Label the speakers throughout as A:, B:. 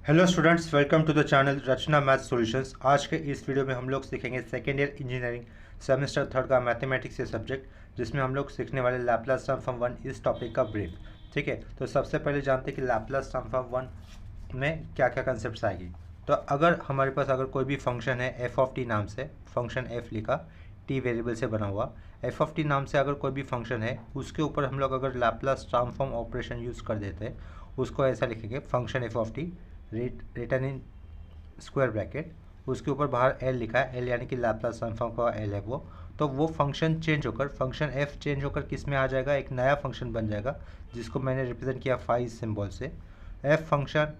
A: Hello students, welcome to the channel Rachna math solutions. आज के इस वीडियो में हम लोग सीखेंगे second year engineering semester third का मैथमेटिक्स से सब्जेक्ट, जिसमें हम लोग सीखने वाले लैप्लास ट्रांसफॉर्म वन इस टॉपिक का ब्रीफ। ठीक है, तो सबसे पहले जानते हैं कि लैप्लास ट्रांसफॉर्म वन में क्या क्या कंसेप्ट आएगी। तो अगर हमारे पास कोई भी फंक्शन है एफ ऑफ टी नाम से, फंक्शन एफ लिखा, टी वेरिएबल से बना हुआ एफ ऑफ टी नाम से अगर कोई भी फंक्शन है, उसके ऊपर हम लोग अगर लैप्लास ट्रांसफॉर्म ऑपरेशन यूज़ कर देते हैं, उसको ऐसा लिखेंगे function F of T return in square bracket, उसके ऊपर बाहर एल लिखा है, एल यानी कि लैप्लास ट्रांसफॉर्म का एल है वो फंक्शन चेंज होकर फंक्शन एफ चेंज होकर किस में आ जाएगा, एक नया फंक्शन बन जाएगा जिसको मैंने रिप्रेजेंट किया फाई सिंबल से। एफ फंक्शन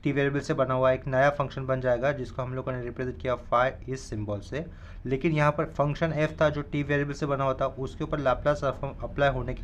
A: टी वेरिएबल से बना हुआ एक नया फंक्शन बन जाएगा जिसको हम लोगों ने रिप्रेजेंट किया फाई इस सिंबल से। लेकिन यहाँ पर फंक्शन एफ था जो टी वेरिएबल से बना हुआ था, उसके ऊपर लैप्लास ट्रांसफॉर्म अप्लाई होने के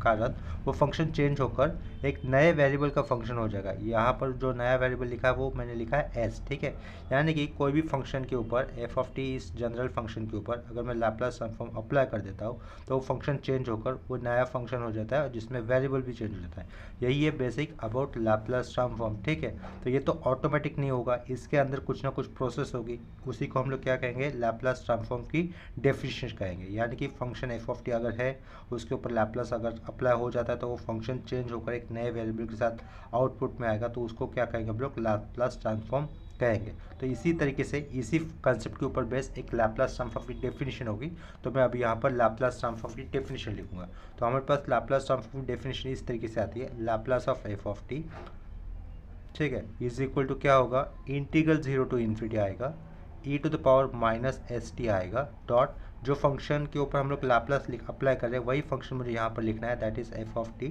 A: कारण वो फंक्शन चेंज होकर एक नए वेरिएबल का फंक्शन हो जाएगा। यहाँ पर जो नया वेरिएबल लिखा है वो मैंने लिखा है एस। ठीक है, यानी कि कोई भी फंक्शन के ऊपर एफ ऑफ टी इस जनरल फंक्शन के ऊपर अगर मैं लैप्लास ट्रांसफॉर्म अप्लाई कर देता हूँ तो वो फंक्शन चेंज होकर वो नया फंक्शन हो जाता है जिसमें वेरिएबल भी चेंज हो जाता है। यही है बेसिक अबाउट लैप्लास ट्रांसफॉर्म। ठीक है, तो ये तो ऑटोमेटिक नहीं होगा, इसके अंदर कुछ ना कुछ प्रोसेस होगी, उसी को हम लोग क्या कहेंगे, लैप्लास ट्रांसफॉर्म की डेफिनेशन कहेंगे। यानी कि फंक्शन एफ ऑफ टी अगर है, उसके ऊपर लैप्लास अगर अप्लाई हो जाता है तो वो फंक्शन चेंज होकर एक नए वेरिएबल के साथ आउटपुट में आएगा, तो उसको क्या कहेंगे हम लोग, लैप्लास ट्रांसफॉर्म कहेंगे। तो इसी तरीके से इसी कंसेप्ट के ऊपर बेस एक लैप्लास ट्रांसफॉर्म की डेफिनेशन होगी। तो मैं अभी यहाँ पर लैप्लास ट्रांसफॉर्म की डेफिनेशन लिखूंगा। तो हमारे पास लैप्लास ट्रांसफॉर्म की डेफिनेशन इस तरीके से आती है, Laplace of F of T, ठीक है, इज इक्वल टू क्या होगा, इंटीग्रल जीरो टू इन्फिनिटी आएगा, e to the power minus S T आएगा, डॉट जो फंक्शन के ऊपर हम लोग लैप्लास अप्लाई कर रहे हैं वही फंक्शन मुझे यहाँ पर लिखना है, that is F of T,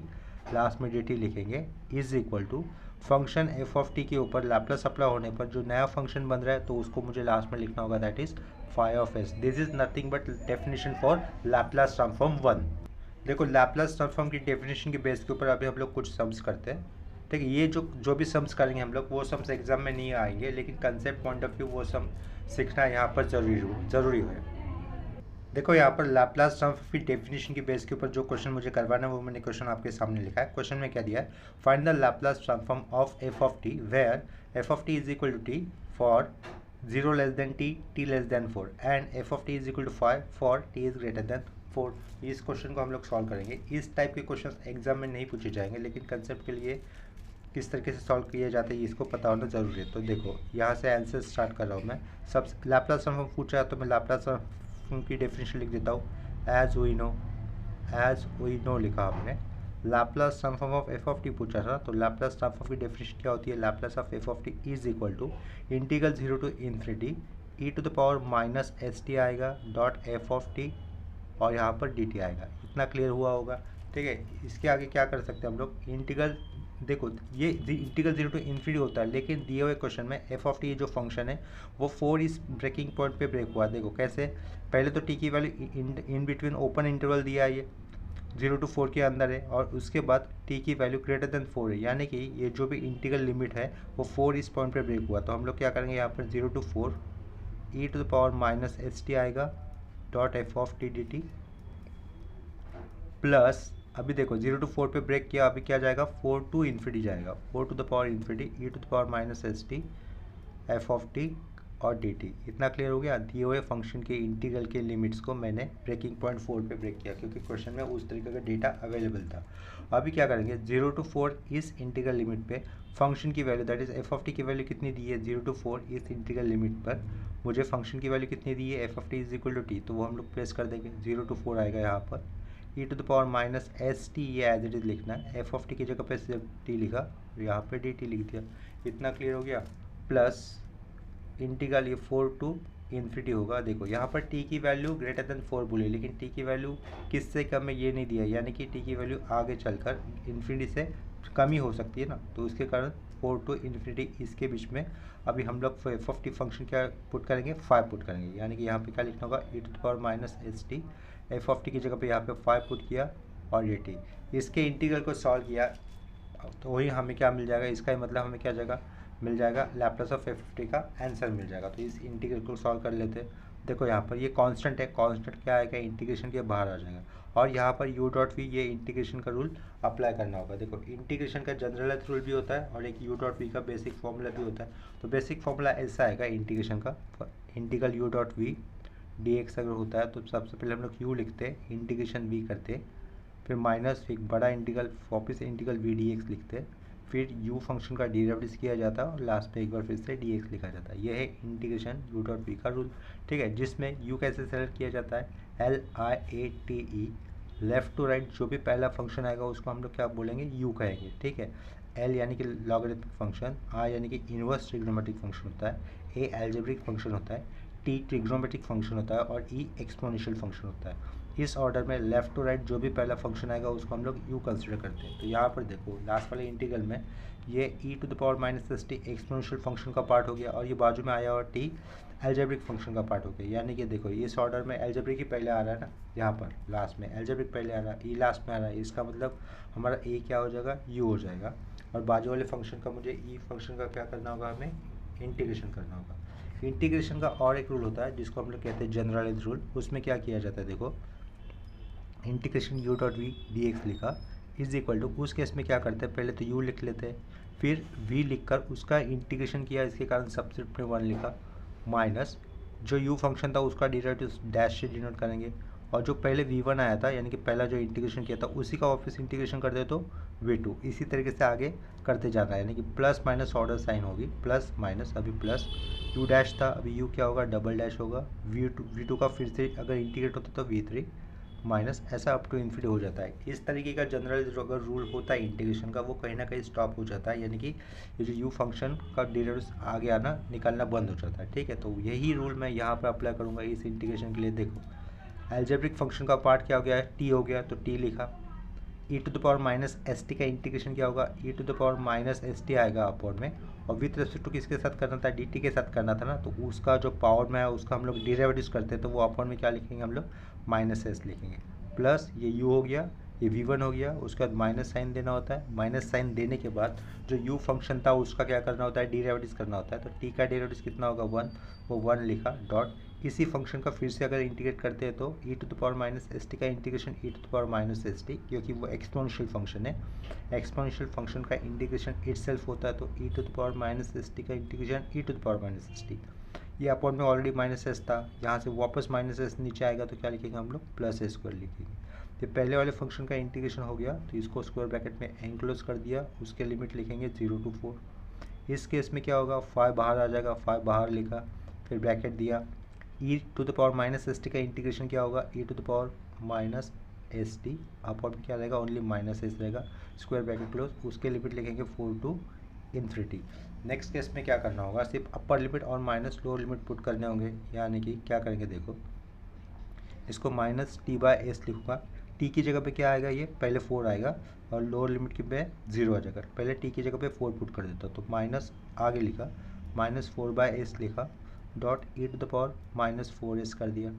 A: last में डी टी लिखेंगे, is equal to function F of T के ऊपर लैप्लास अप्लाई होने पर जो नया फंक्शन बन रहा है तो उसको मुझे लास्ट में लिखना होगा, that is phi of S. This is nothing but definition for Laplace transform one. देखो, लैप्लास ट्रांसफॉर्म की डेफिनेशन के बेस के ऊपर अभी हम लोग कुछ सम्स करते हैं। ठीक है, ये जो भी सम्स करेंगे हम लोग वो सम्स एग्जाम में नहीं आएंगे, लेकिन कंसेप्ट पॉइंट ऑफ व्यू वो सम सीखना यहाँ पर जरूरी है। देखो, यहाँ पर लैप्लास ट्रांसफॉर्म की डेफिनेशन की बेस के ऊपर जो क्वेश्चन मुझे करवाना है वो मैंने क्वेश्चन आपके सामने लिखा है। क्वेश्चन में क्या दिया है, find the Laplace transform of F of T where F of T is equal to T for 0 less than T, T less than 4 and F of T is equal to 5 for T is greater than 4। इस question को हम लोग solve करेंगे। इस type के question exam में नहीं पूछे जाएंगे, लेकिन कंसेप्ट के लिए किस तरीके से सॉल्व किए जाते हैं इसको पता होना जरूरी है। तो देखो, यहाँ से आंसर स्टार्ट कर रहा हूँ मैं। सब लैप्लास ट्रांसफॉर्म पूछा है तो मैं लैप्लास ट्रांसफॉर्म की डेफिनेशन लिख देता हूँ, एज वी नो लिखा हमने। Laplace transform of F of T पूछा था तो लैप्लास ट्रांसफॉर्म की डेफिनेशन क्या होती है, Laplace of F of T is equal to integral zero to infinity E to the power minus S T आएगा, डॉट एफ ऑफ टी और यहाँ पर डी टी आएगा। इतना क्लियर हुआ होगा। ठीक है, इसके आगे क्या कर सकते हैं हम लोग, इंटीग्रल, देखो ये इंटीग्रल जीरो टू इन्फिनिटी होता है, लेकिन दिए हुए क्वेश्चन में एफ ऑफ टी जो फंक्शन है वो 4 इस ब्रेकिंग पॉइंट पे ब्रेक हुआ। देखो कैसे, पहले तो टी की value in between open interval दिया है, ये 0 to 4 के अंदर है, और उसके बाद टी की वैल्यू ग्रेटर देन 4 है, यानी कि ये जो भी इंटीग्रल लिमिट है वो 4 इस पॉइंट पे ब्रेक हुआ। तो हम लोग क्या करेंगे, यहाँ पर 0 to 4 e to the power minus S T आएगा, dot F of t d t plus, अभी देखो 0 to 4 पे ब्रेक किया, अभी क्या जाएगा, 4 to इन्फिनिटी जाएगा, 4 to the power infinity E to the power minus S T F of T और डी टी। इतना क्लियर हो गया। दिए हुए फंक्शन के इंटीग्रल के लिमिट्स को मैंने ब्रेकिंग पॉइंट 4 पे ब्रेक किया क्योंकि क्वेश्चन में उस तरीके का डेटा अवेलेबल था। अभी क्या करेंगे, 0 to 4 इस इंटीग्रल लिमिट पे फंक्शन की value, that is F of t की वैल्यू कितनी दी है, 0 to 4 इस इंटीग्रल लिमिट पर मुझे फंक्शन की वैल्यू कितनी दी है, F of T is equal to T, तो वो हम लोग प्रेस कर देंगे। 0 to 4 आएगा यहाँ पर, e to the power minus S t, ये एज इट इज लिखना है, एफ ऑफ टी की जगह पे सिर्फ टी लिखा, यहाँ पे डी टी लिख दिया। इतना क्लियर हो गया। प्लस इंटीग्रल ये 4 to इन्फिनिटी होगा। देखो यहाँ पर t की वैल्यू ग्रेटर देन 4 बोली, लेकिन t की वैल्यू किससे कम है ये नहीं दिया, यानी कि t की वैल्यू आगे चलकर इन्फिनिटी से कम ही हो सकती है ना, तो उसके कारण 4 to इन्फिनिटी इसके बीच में अभी हम लोग एफ ऑफ टी फंक्शन क्या पुट करेंगे, 5 पुट करेंगे, यानी कि यहाँ पे क्या लिखना होगा, e to the power minus S T, F of t की जगह पे यहाँ पे 5 पुट किया और ये टी, इसके इंटीग्रल को सॉल्व किया तो वही हमें क्या मिल जाएगा, इसका मतलब हमें क्या जाएगा, मिल जाएगा Laplace of F of T का आंसर मिल जाएगा। तो इस इंटीग्रल को सॉल्व कर लेते हैं। देखो यहाँ पर ये कांस्टेंट है, कांस्टेंट क्या आएगा, इंटीग्रेशन के बाहर आ जाएगा, और यहाँ पर u डॉट वी ये इंटीग्रेशन का रूल अप्लाई करना होगा। देखो इंटीग्रेशन का जनरलाइज रूल भी होता है और एक u डॉट वी का बेसिक फॉर्मूला भी होता है। तो बेसिक फॉर्मूला ऐसा आएगा इंटीग्रेशन का, integral u dot V D X अगर होता है तो सबसे पहले हम लोग u लिखते हैं, इंटीग्रेशन v करते, फिर माइनस एक बड़ा इंटीग्रल वापस इंटीग्रल वी डी एक्स लिखते, फिर u फंक्शन का डेरिवेटिव किया जाता है और लास्ट में एक बार फिर से dx लिखा जाता है। यह है इंटीग्रेशन u डॉट v का रूल, ठीक है, जिसमें u कैसे सेलेक्ट किया जाता है, LIATE, लेफ्ट टू राइट जो भी पहला फंक्शन आएगा उसको हम लोग क्या बोलेंगे, u कहेंगे, ठीक है। l यानी कि लॉगरिथमिक फंक्शन, r यानी कि इनवर्स ट्रिग्नोमेट्रिक फंक्शन होता है, a एल्जेब्रिक फंक्शन होता है, t ट्रिग्नोमेट्रिक फंक्शन होता है और e एक्सपोनेंशियल फंक्शन होता है। इस ऑर्डर में लेफ्ट टू राइट जो भी पहला फंक्शन आएगा उसको हम लोग u कंसिडर करते हैं। तो यहाँ पर देखो लास्ट वाले इंटीग्रल में ये e to the power minus S T exponential function का पार्ट हो गया और ये बाजू में आया हुआ t एल्जेब्रिक फंक्शन का पार्ट हो गया। यानी कि देखो इस ऑर्डर में एल्जेब्रिक ही पहले आ रहा है ना, यहाँ पर लास्ट में एल्जेब्रिक पहले आ रहा है, e लास्ट में आ रहा है, इसका मतलब हमारा a क्या हो जाएगा, u हो जाएगा। और बाजू वाले फंक्शन का मुझे e फंक्शन का क्या करना होगा, हमें इंटीग्रेशन करना होगा। इंटीग्रेशन का और एक रूल होता है जिसको हम लोग कहते हैं जनरलाइज रूल। उसमें क्या किया जाता है, देखो integration u dot V D X लिखा इज इक्वल टू, उस केस में क्या करते हैं, पहले तो u लिख लेते हैं, फिर v लिखकर उसका इंटीग्रेशन किया, इसके कारण सबस्क्रिप्ट में 1 लिखा, माइनस जो u फंक्शन था उसका डेरिवेटिव डैश से डिनोट करेंगे, और जो पहले v1 आया था यानी कि पहला जो इंटीग्रेशन किया था उसी का वापस इंटीग्रेशन कर दे तो v2, इसी तरीके से आगे करते जाना है। यानी कि प्लस माइनस ऑर्डर साइन होगी, प्लस माइनस, अभी प्लस u डैश था, अभी u क्या होगा, डबल डैश होगा, v2 का फिर से अगर इंटीग्रेट होता तो v3 माइनस, ऐसा अप टू इन्फिनिटी हो जाता है। इस तरीके का जनरल अगर रूल होता है इंटीग्रेशन का वो कहीं ना कहीं स्टॉप हो जाता है, यानी कि ये जो u फंक्शन का डेरिवेटिव आगे आना निकलना बंद हो जाता है, ठीक है। तो यही रूल मैं यहाँ पर अप्लाई करूँगा इस इंटीग्रेशन के लिए। देखो एल्जेब्रिक फंक्शन का पार्ट क्या हो गया है, t हो गया, तो t लिखा, e to the power minus S t का इंटीग्रेशन क्या होगा, e to the power minus S T आएगा अपॉन में, और विथ रेस्पेक्ट टू किसके साथ करना था, dt के साथ करना था ना, तो उसका जो पावर में है उसका हम लोग डेरिवेटिव करते हैं तो वो अपॉन में क्या लिखेंगे हम लोग, माइनस एस लिखेंगे, प्लस ये u हो गया, ये v1 हो गया, उसके बाद माइनस साइन देना होता है, माइनस साइन देने के बाद जो u फंक्शन था उसका क्या करना होता है, डेरिवेटिव करना होता है। तो t का डेरिवेटिव कितना होगा, 1, वो 1 लिखा, डॉट इसी फंक्शन का फिर से अगर इंटीग्रेट करते हैं तो e to the power minus S t का integration e to the power minus S t, क्योंकि वो एक्सपोनेंशियल फंक्शन है, एक्सपोनेंशियल फंक्शन का इंटीग्रेशन इटसेल्फ होता है, तो e to the power minus S t का integration e to the power minus S t, ये अपॉन में ऑलरेडी माइनस एस था, यहाँ से वापस माइनस एस नीचे आएगा तो क्या लिखेंगे हम लोग, प्लस एस स्क्वायर लिखेंगे। ये पहले वाले फंक्शन का इंटीग्रेशन हो गया तो इसको स्क्वायर ब्रैकेट में एनक्लोज कर दिया, उसके लिमिट लिखेंगे 0 to 4। इस केस में क्या होगा, 5 बाहर आ जाएगा, 5 बाहर लिखा, फिर ब्रैकेट दिया, e to the power minus S t का इंटीग्रेशन क्या होगा, e to the power minus S t, upon क्या रहेगा, ओनली माइनस एस रहेगा, स्क्वायर ब्रैकेट क्लोज, उसके लिमिट लिखेंगे 4 to इन्फिनिटी। नेक्स्ट केस में क्या करना होगा, सिर्फ अपर लिमिट और माइनस लोअर लिमिट पुट करने होंगे, यानी कि क्या करेंगे, देखो इसको माइनस टी बाय एस लिखूँगा, टी की जगह पे क्या आएगा, ये पहले 4 आएगा और लोअर लिमिट की पे 0 आ जाएगा, पहले टी की जगह पे 4 पुट कर देता, तो माइनस आगे लिखा, माइनस 4 बाय एस लिखा, dot e to the power minus 4s कर दिया,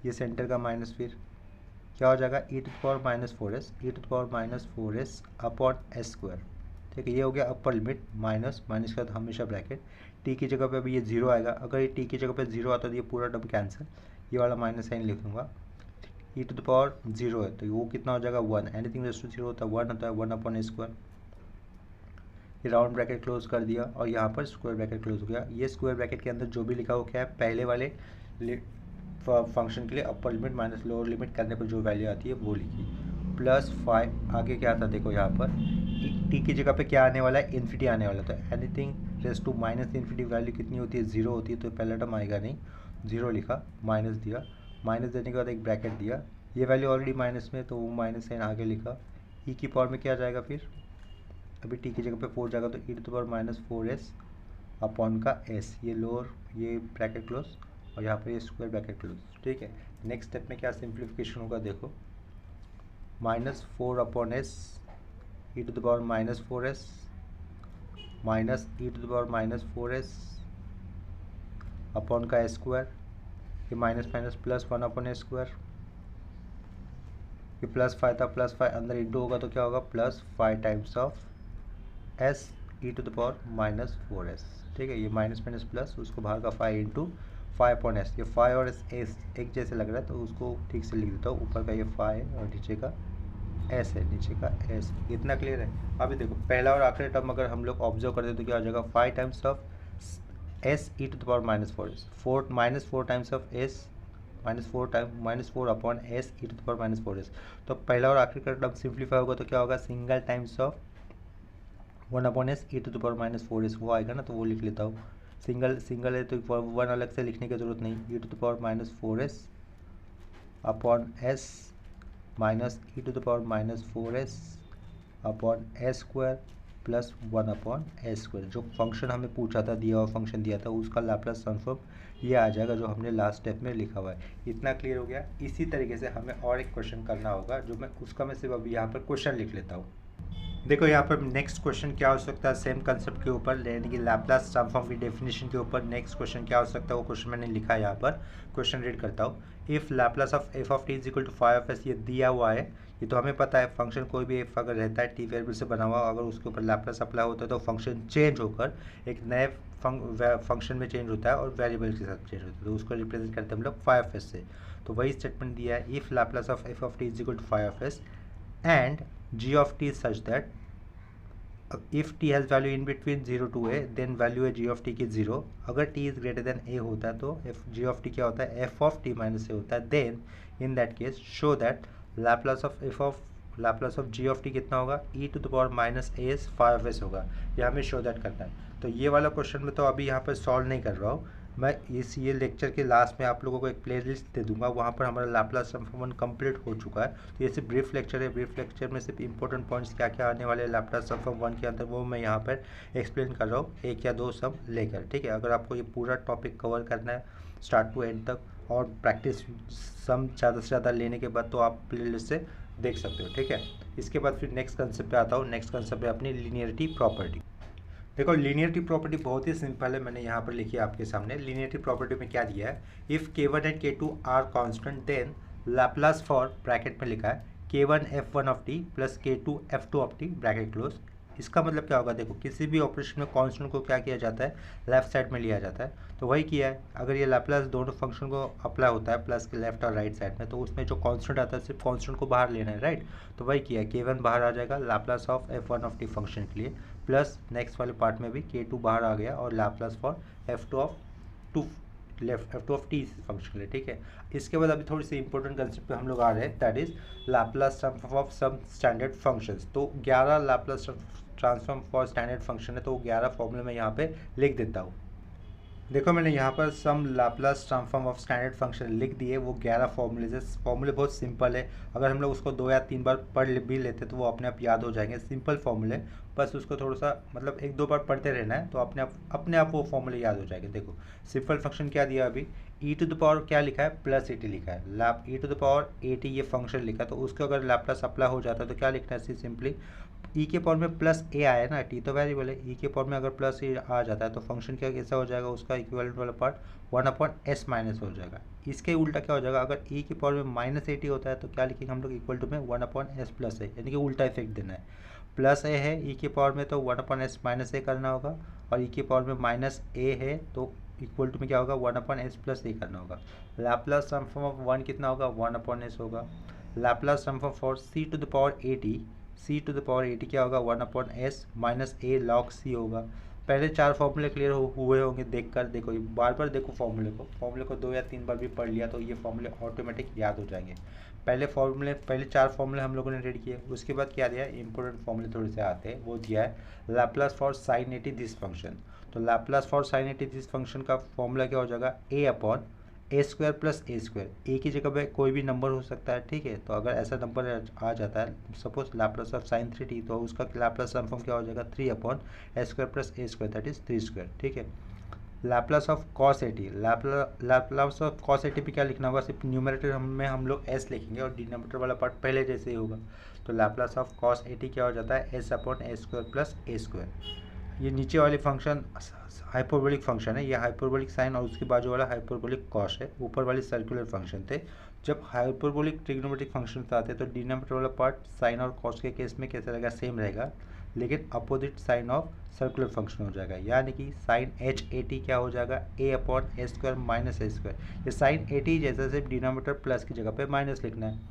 A: ये सेंटर का माइनस, फिर क्या हो जाएगा, e to the power minus 4s, e to the power minus 4s upon s square, ठीक है। ये हो गया अपर लिमिट, माइनस माइनस का हमेशा ब्रैकेट, टी की जगह पे अभी ये 0 आएगा, अगर ये टी की जगह पे 0 आता तो ये पूरा टर्म कैंसिल, ये वाला माइनस साइन लिख दूँगा, e टू द पावर 0 है तो वो कितना हो जाएगा, 1, एनीथिंग रेस टू 0 होता है 1 होता है, 1 अपॉन स्क्वायर, ये राउंड ब्रैकेट क्लोज कर दिया और यहाँ पर स्क्वायर ब्रैकेट क्लोज हो गया। ये स्क्वायर ब्रैकेट के अंदर जो भी लिखा हो क्या है, पहले वाले फंक्शन के लिए upper limit minus lower limit करने पर जो वैल्यू आती है वो लिखी, प्लस 5 आगे क्या था, देखो यहाँ पर टी की जगह पे क्या आने वाला है, इन्फिनिटी आने वाला, तो anything raise to minus infinity value कितनी होती है, 0 होती है, तो पहला टर्म आएगा नहीं, 0 लिखा, माइनस दिया, माइनस देने के बाद एक ब्रैकेट दिया, ये वैल्यू ऑलरेडी माइनस में तो वो माइनस साइन आगे लिखा, ई की पावर में क्या जाएगा, फिर अभी टी की जगह पे 4 जाएगा तो e to the power minus 4s upon का s, ये लोअर ये ब्रैकेट क्लोज और यहाँ पर ये स्क्वायर ब्रैकेट क्लोज, ठीक है। नेक्स्ट स्टेप में क्या सिंप्लीफिकेशन होगा, देखो minus 4 upon s e to the power minus 4s minus e to the power minus 4s upon का स्क्वायर, ये minus minus plus 1 upon square, ये प्लस 5 था, प्लस 5 अंदर इंटू होगा तो क्या होगा, plus 5 times of s e to the power minus 4s, ठीक है। ये माइनस माइनस प्लस, उसको बाहर का 5 इंटू फाइव अपॉन एस, ये फाइव और एस एक जैसे लग रहा है तो उसको ठीक से लिख देता हूँ। ऊपर का ये फाइव है और नीचे का एस है, नीचे का एस। इतना क्लियर है। अभी देखो पहला और आखिरी टर्म अगर हम लोग ऑब्जर्व करते तो क्या हो जाएगा, five times of s e to the power minus four s, minus four times of s, minus four upon s e to the power minus four s. तो पहला और आखिरी का टर्म सिंप्लीफाई होगा तो क्या होगा, single times of one upon s e to the power minus four s, वो आएगा ना, तो वो लिख लेता हूँ। सिंगल है तो वन अलग से लिखने की जरूरत नहीं, e to the power minus four s upon s minus e to the power minus four s upon s square plus one upon s square. जो फंक्शन हमें पूछा था, दिया हुआ फंक्शन दिया था, उसका लैप्लास ट्रांसफॉर्म ये आ जाएगा जो हमने लास्ट स्टेप में लिखा हुआ है। इतना क्लियर हो गया। इसी तरीके से हमें और एक क्वेश्चन करना होगा, जो मैं उसका मैं सिर्फ अभी यहाँ पर क्वेश्चन लिख लेता हूँ। देखो यहाँ पर नेक्स्ट क्वेश्चन क्या हो सकता है, सेम कंसेप्ट के ऊपर, यानी कि लैप्लास ट्रांसफॉर्म की डेफिनेशन के ऊपर नेक्स्ट क्वेश्चन क्या हो सकता है, वो क्वेश्चन मैंने लिखा है यहाँ पर। क्वेश्चन रीड करता हूँ। If Laplace of F of T is equal to five of s, ये दिया हुआ है, ये तो हमें पता है। फंक्शन कोई भी एफ अगर रहता है टी वेरिएबल से बना हुआ, अगर उसके ऊपर लैप्लास अप्लाई होता है तो फंक्शन चेंज होकर एक नए फंक्शन में चेंज होता है और वेरिएबल के साथ चेंज होता है, तो उसको रिप्रेजेंट करते हैं हम लोग फाइव ऑफ एस से। तो वही स्टेटमेंट दिया है, if Laplace of F of T is equal to five of s and g of t such that if t has value in between 0 to a then value है g of t की 0। अगर t is greater than a होता है तो g of t क्या होता है, f of t minus a होता है। then in that case show that Laplace of g of t कितना होगा, e to the power minus a s 5s होगा। ये हमें शो दैट करना है। तो ये वाला क्वेश्चन में तो अभी यहाँ पर सॉल्व नहीं कर रहा हूँ मैं, ये लेक्चर के लास्ट में आप लोगों को एक प्लेलिस्ट दे दूंगा, वहाँ पर हमारा लैप्लास ट्रांसफॉर्म कंप्लीट हो चुका है। तो ये सिर्फ ब्रीफ लेक्चर है, ब्रीफ लेक्चर में सिर्फ इंपॉर्टेंट पॉइंट्स क्या क्या आने वाले लैप्लास ट्रांसफॉर्म 1 के अंदर, वो मैं यहाँ पर एक्सप्लेन कर रहा हूँ, एक या दो सम लेकर, ठीक है। अगर आपको ये पूरा टॉपिक कवर करना है स्टार्ट टू एंड तक और प्रैक्टिस सम ज़्यादा से ज़्यादा लेने के बाद, तो आप प्लेलिस्ट से देख सकते हो, ठीक है। इसके बाद फिर नेक्स्ट कंसेप्ट पे आता हूँ। नेक्स्ट कंसेप्ट है अपनी लीनियरिटी प्रॉपर्टी। देखो लीनियरिटी प्रॉपर्टी बहुत ही सिंपल है, मैंने यहाँ पर लिखी है आपके सामने। लीनियरिटी प्रॉपर्टी में क्या दिया है, if k1 and k2 are constant then Laplace for, bracket में लिखा है k1 f1 of t plus k2 f2 of t, bracket close. इसका मतलब क्या होगा, देखो किसी भी ऑपरेशन में कांस्टेंट को क्या किया जाता है, लेफ्ट साइड में लिया जाता है, तो वही किया है। अगर ये लैप्लास दोनों फंक्शन को अप्लाई होता है प्लस के लेफ्ट और राइट साइड में, तो उसमें जो कांस्टेंट आता है सिर्फ कांस्टेंट को बाहर लेना है, राइट। तो वही किया है, k1 बाहर आ जाएगा Laplace of f1 of t function के लिए, प्लस नेक्स्ट वाले पार्ट में भी k2 बाहर आ गया और Laplace for f2 of t function के लिए, ठीक है। इसके बाद अभी थोड़ी सी इंपॉर्टेंट कंसेप्ट पे हम लोग आ रहे हैं, that is Laplace transform of some standard functions. तो 11 Laplace transform for standard function है, तो 11 फॉर्मूले मैं यहाँ पे लिख देता हूँ। देखो मैंने यहाँ पर some Laplace transform of standard function लिख दिए, वो 11 फॉर्मूले से। फॉर्मूले बहुत सिंपल है, अगर हम लोग उसको 2 या 3 बार पढ़ भी लेते तो वो अपने आप याद हो जाएंगे। सिंपल फॉर्मूले, बस उसको थोड़ा सा मतलब 1-2 बार पढ़ते रहना है तो अपने आप वो फॉर्मूले याद हो जाएंगे। देखो सिंपल फंक्शन क्या दिया अभी, ई टू द पावर क्या लिखा है, प्लस एटी लिखा है, लैप e to the power a t ये फंक्शन लिखा है, तो उसको अगर लैप्लास अप्लाई हो जाता है तो क्या लिखना है, सिंपली ई के पावर में प्लस ए आया ना, टी तो वेरिएबल है, ई के पावर में अगर प्लस ए आ जाता है तो फंक्शन क्या कैसा हो जाएगा, उसका इक्विवेलेंट वाला पार्ट 1/s माइनस हो जाएगा। इसके उल्टा क्या हो जाएगा, अगर ई के पावर में माइनस एटी होता है तो क्या लिखेंगे हम लोग, इक्वल टू में 1/s प्लस ए, यानी कि उल्टा इफेक्ट देना है। प्लस ए है ई के पावर में तो 1/s माइनस ए करना होगा, और ई के पावर में माइनस ए है तो इक्वल टू में क्या होगा, 1/s प्लस ए करना होगा। लैप्लास ट्रांसफॉर्म ऑफ 1 कितना होगा, 1/s होगा। Laplace transform for c to the power a t, c to the power a t क्या होगा, 1/s माइनस ए लॉग सी होगा। पहले 4 फॉर्मूले क्लियर हुए होंगे देखकर, देखो बार बार देखो फॉर्मूले को 2 या 3 बार भी पढ़ लिया तो ये फॉर्मूले ऑटोमेटिक याद हो जाएंगे। पहले 4 फॉर्मूले हम लोगों ने रेडी किए, उसके बाद क्या दिया, इंपॉर्टेंट फॉर्मूले थोड़े से आते हैं, वो दिया है Laplace for sine a t this function. तो Laplace for sine a t this function का फॉर्मूला क्या हो जाएगा, a upon a square plus a square. A की जगह पे कोई भी नंबर हो सकता है, ठीक है। तो अगर ऐसा नंबर आ जाता है suppose Laplace of sign 3t, तो उसका लैप्लास ट्रांसफॉर्म क्या हो जाएगा, 3/ए square plus a square, that is 3 square, ठीक है। Laplace of cos a t, Laplace of cos a t पे क्या लिखना होगा, सिर्फ न्यूमरेटर में हम लोग एस लिखेंगे और डिनोमिनेटर वाला पार्ट पहले जैसे ही होगा। तो लैप्लास ऑफ कॉस एटी क्या हो जाता है, s/ए स्क्वायर प्लस ए स्क्वायर। ये नीचे वाले फंक्शन हाइपरबोलिक फंक्शन है, ये हाइपरबोलिक साइन और उसके बाजू वाला हाइपरबोलिक कॉस है, ऊपर वाले सर्कुलर फंक्शन थे। जब हाइपरबोलिक ट्रिग्नोमेट्रिक फंक्शन आते हैं तो डिनोमिनेटर वाला पार्ट साइन और कॉस के केस में कैसा रहेगा, सेम रहेगा। लेकिन opposite sign of circular function हो जाएगा, यानी कि साइन एच ए टी क्या हो जाएगा, a upon a square minus A square. ये साइन ए टी जैसा सिर्फ डिनोमिनेटर प्लस की जगह पे माइनस लिखना है।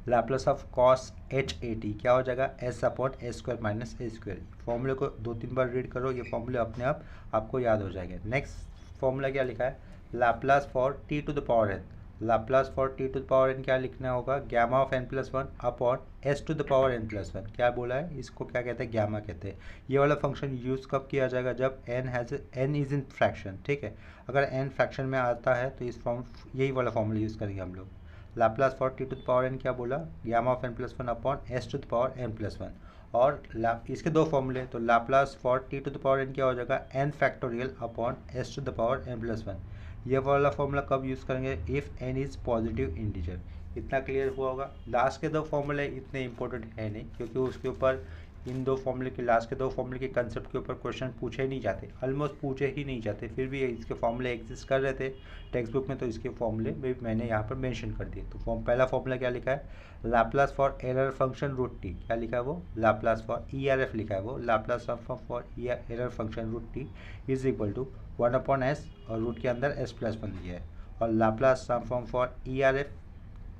A: Laplace of cos H A t क्या हो जाएगा, S upon a square minus A square. फॉर्मूले को 2-3 बार रीड करो, ये फॉर्मूले अपने आप आपको याद हो जाएंगे। नेक्स्ट फॉर्मूला क्या लिखा है, Laplace for t to the power n. Laplace for t to the power n क्या लिखना होगा, gamma of n plus one upon s to the power n plus one. क्या बोला है, इसको क्या कहते हैं, गैमा कहते हैं। ये वाला फंक्शन यूज़ कब किया जाएगा, जब एन इज इन फ्रैक्शन, ठीक है। अगर एन फ्रैक्शन में आता है तो इस फॉर्म यही वाला फॉर्मूला यूज़ करेंगे हम लोग। Laplace for t to the power n क्या बोला, gamma of n plus one upon s to the power n plus one. और इसके दो फॉर्मूले, तो Laplace for t to the power n क्या हो जाएगा, n factorial upon s to the power n plus one. ये वाला फॉर्मूला कब यूज़ करेंगे, if n is positive integer. इतना क्लियर हुआ होगा। लास्ट के दो फॉर्मूले इतने इंपॉर्टेंट है नहीं, क्योंकि उसके ऊपर इन दो फॉर्मूले के लास्ट के दो फॉर्मूले के कंसेप्ट के ऊपर क्वेश्चन पूछे नहीं जाते, ऑलमोस्ट पूछे ही नहीं जाते। फिर भी इसके फॉर्मूले एग्जिस्ट कर रहे थे टेक्स्ट बुक में, तो इसके फॉर्मूले भी मैंने यहाँ पर मेंशन कर दिए। तो पहला फॉर्मूला क्या लिखा है, Laplace for error function root t, क्या लिखा है वो, Laplace for e r f लिखा है वो, Laplace for error function root t is equal to 1/s और रूट के अंदर s प्लस वन दिया है। और Laplace transform for e r F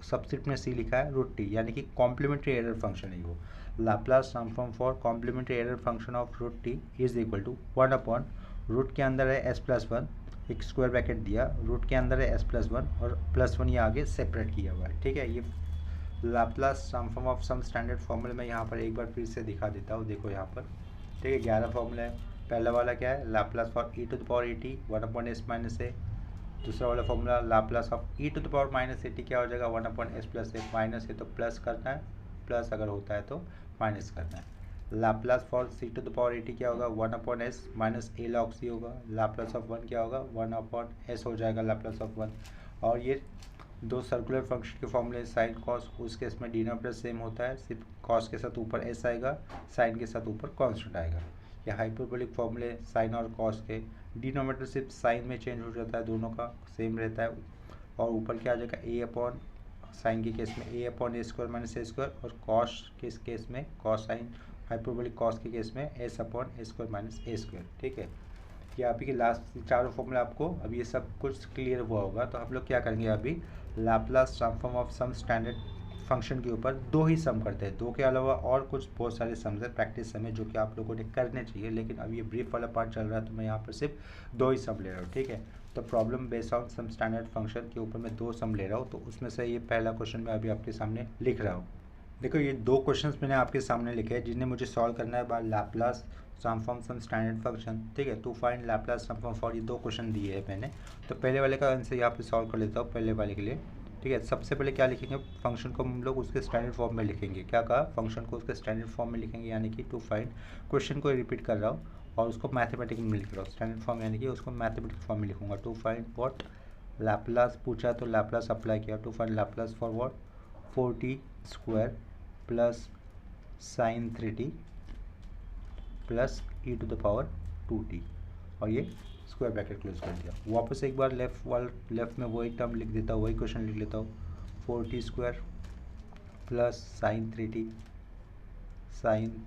A: subscript में सी लिखा है रूट टी, यानी कि कॉम्प्लीमेंट्री एरर फंक्शन है वो। Laplace transform for complementary error function of root t is equal to 1/ root के अंदर है s प्लस वन, एक स्क्वायर ब्रैकेट दिया, रूट के अंदर है s प्लस वन और प्लस वन ये आगे सेपरेट किया हुआ है, ठीक है। ये Laplace transform of some standard फॉर्मूले में यहाँ पर एक बार फिर से दिखा देता हूँ, देखो यहाँ पर, ठीक है। 11 फॉर्मूला है। पहला वाला क्या है, Laplace for e to the power a t 1/s minus a. दूसरा वाला formula Laplace of e to the power minus a t क्या हो जाएगा, 1/s प्लस ए। माइनस है तो प्लस करना है, प्लस अगर होता है तो माइनस करना है। Laplace for c to the power a t क्या होगा, 1/s माइनस ए लॉग सी होगा। लाप्लास ऑफ वन क्या होगा, 1/s हो जाएगा लाप्लास ऑफ वन। और ये दो सर्कुलर फंक्शन के फॉर्मूले साइन कॉस, उस केस में डिनोमिनेटर सेम होता है, सिर्फ कॉस के साथ ऊपर एस आएगा, साइन के साथ ऊपर कॉन्स्टेंट आएगा। या हाइपरबोलिक फॉर्मूले साइन और कॉस के, डिनोमिनेटर सिर्फ साइन में चेंज हो जाता है, दोनों का सेम रहता है। और ऊपर क्या आ जाएगा, ए अपॉन साइन के केस में ए upon a square minus A square, और कॉस के केस में कॉस साइन, हाइपरबोलिक कॉस के केस में S upon a square minus A square, ठीक है। ये अभी के लास्ट चारों फॉर्मूला आपको अब ये सब कुछ क्लियर हुआ होगा। तो हम लोग क्या करेंगे अभी, Laplace transform of some standard function के ऊपर दो ही सम करते हैं। दो के अलावा और कुछ बहुत सारे सम्स है प्रैक्टिस सम है जो कि आप लोगों ने करने चाहिए, लेकिन अब ये ब्रीफ वाला पार्ट चल रहा है तो मैं यहाँ पर सिर्फ दो ही सम ले रहा हूँ, ठीक है। तो problem based on some standard function के ऊपर मैं दो सम ले रहा हूँ, तो उसमें से ये पहला क्वेश्चन मैं अभी आपके सामने लिख रहा हूँ। देखो ये दो क्वेश्चंस मैंने आपके सामने लिखे हैं जिन्हें मुझे सॉल्व करना है by Laplace transform some standard function, ठीक है। To find Laplace transform for, ये दो क्वेश्चन दिए हैं मैंने। तो पहले वाले का आंसर यहाँ पे सॉल्व कर लेता हूँ पहले वाले के लिए, ठीक है। सबसे पहले क्या लिखेंगे, फंक्शन को हम लोग उसके स्टैंडर्ड फॉर्म में लिखेंगे। क्या कहा, फंक्शन को उसके स्टैंडर्ड फॉर्म में लिखेंगे, यानी कि टू फाइंड, क्वेश्चन को रिपीट कर रहा हूँ और उसको मैथमेटिक में लिख रहा हूँ। स्टैंडर्ड फॉर्म यानी कि उसको मैथमेटिक फॉर्म में लिखूंगा। टू फाइंड व्हाट लाप्लास पूछा तो लाप्लास अप्लाई किया। To find Laplace for what, 4t square plus sine 3t plus e to the power 2t, और ये स्क्वायर ब्रैकेट क्लोज कर दिया। वापस एक बार लेफ्ट में वही टर्म लिख देता हूँ, वही क्वेश्चन लिख लेता हूँ। 4t square plus sine